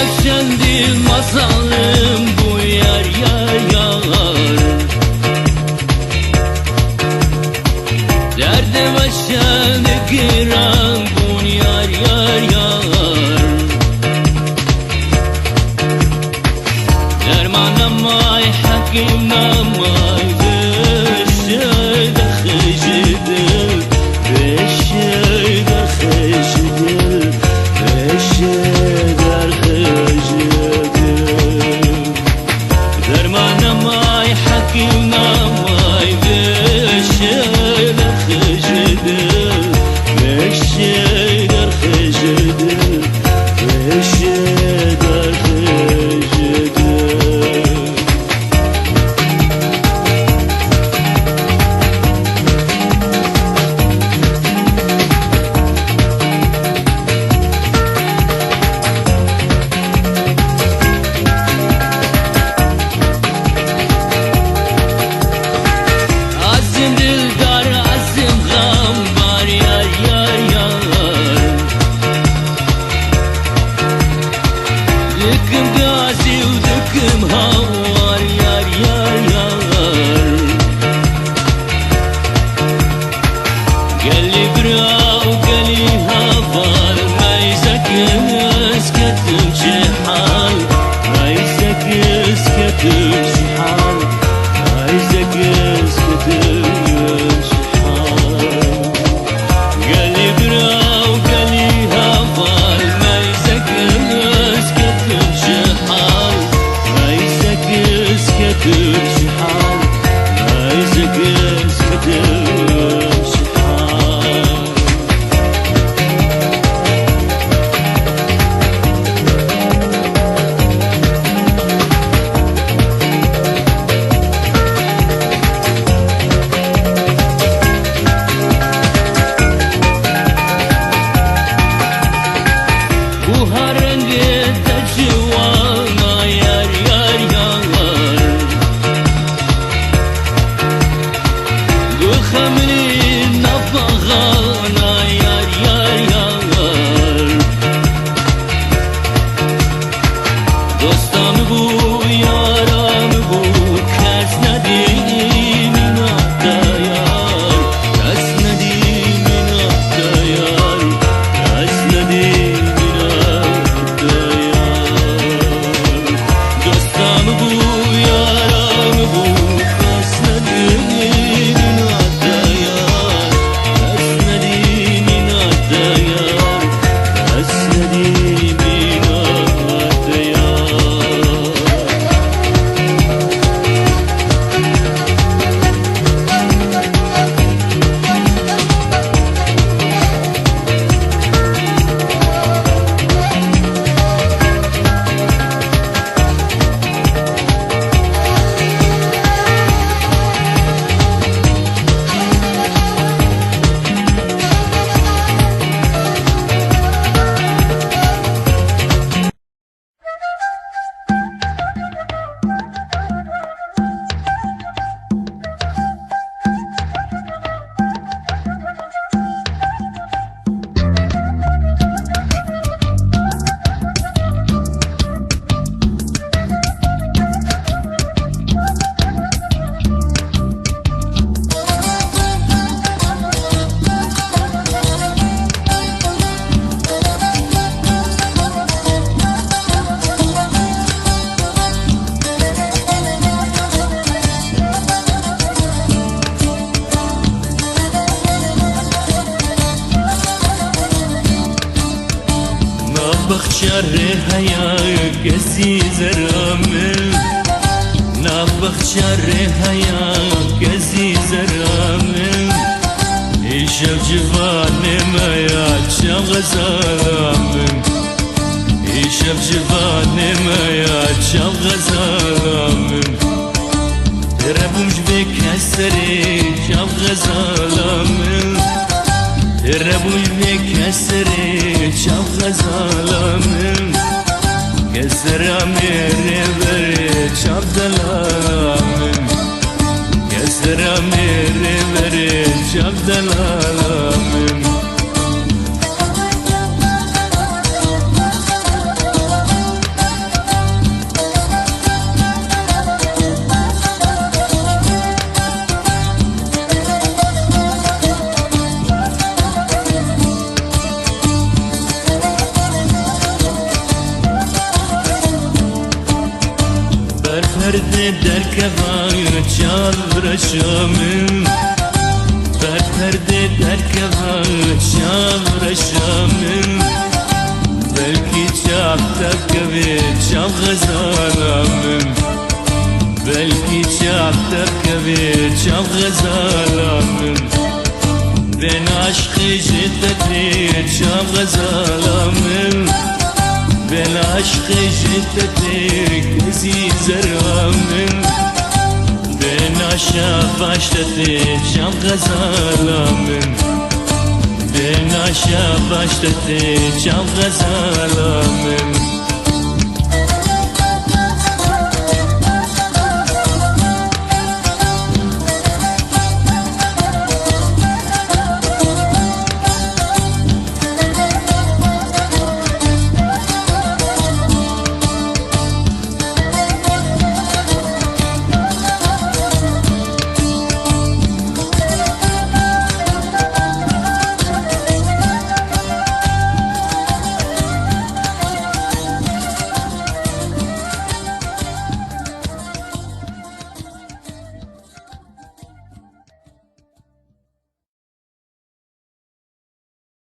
efşendi masalım bu yar yar yar. Derde başını giren bu yar yar yar. Derman amay hakim amay beşeyde xecidir, beşeyde xecidir, beşeyder xecidir. Derman amay hakim amay beşeyde xecidir, beşeyder xecidir, beşeyder xecidir. بخشر هيا كسي زرامل نبخشر هيا كسي زرامل يشوف جفان ما ياتشم غزالامل يشوف جفان ما ياتشم غزالامل تربوش بكسري شاف غزالامل تربوش بكسري شاف غزالامل كسر امير بري شاف دلالامل كسر امير بري شاف دلالامل perde derkeva çavraşamın Ber perde derkeva çavraşamın Belki çapta keve çav gazalamın Belki çapta keve çav gazalamın Ben aşkı ciddeti çav gazalamın Ben aşkı ciddeti kezi zerramın Ben aşağı başladı çav gazalamın Ben aşağı başladı çav gazalamın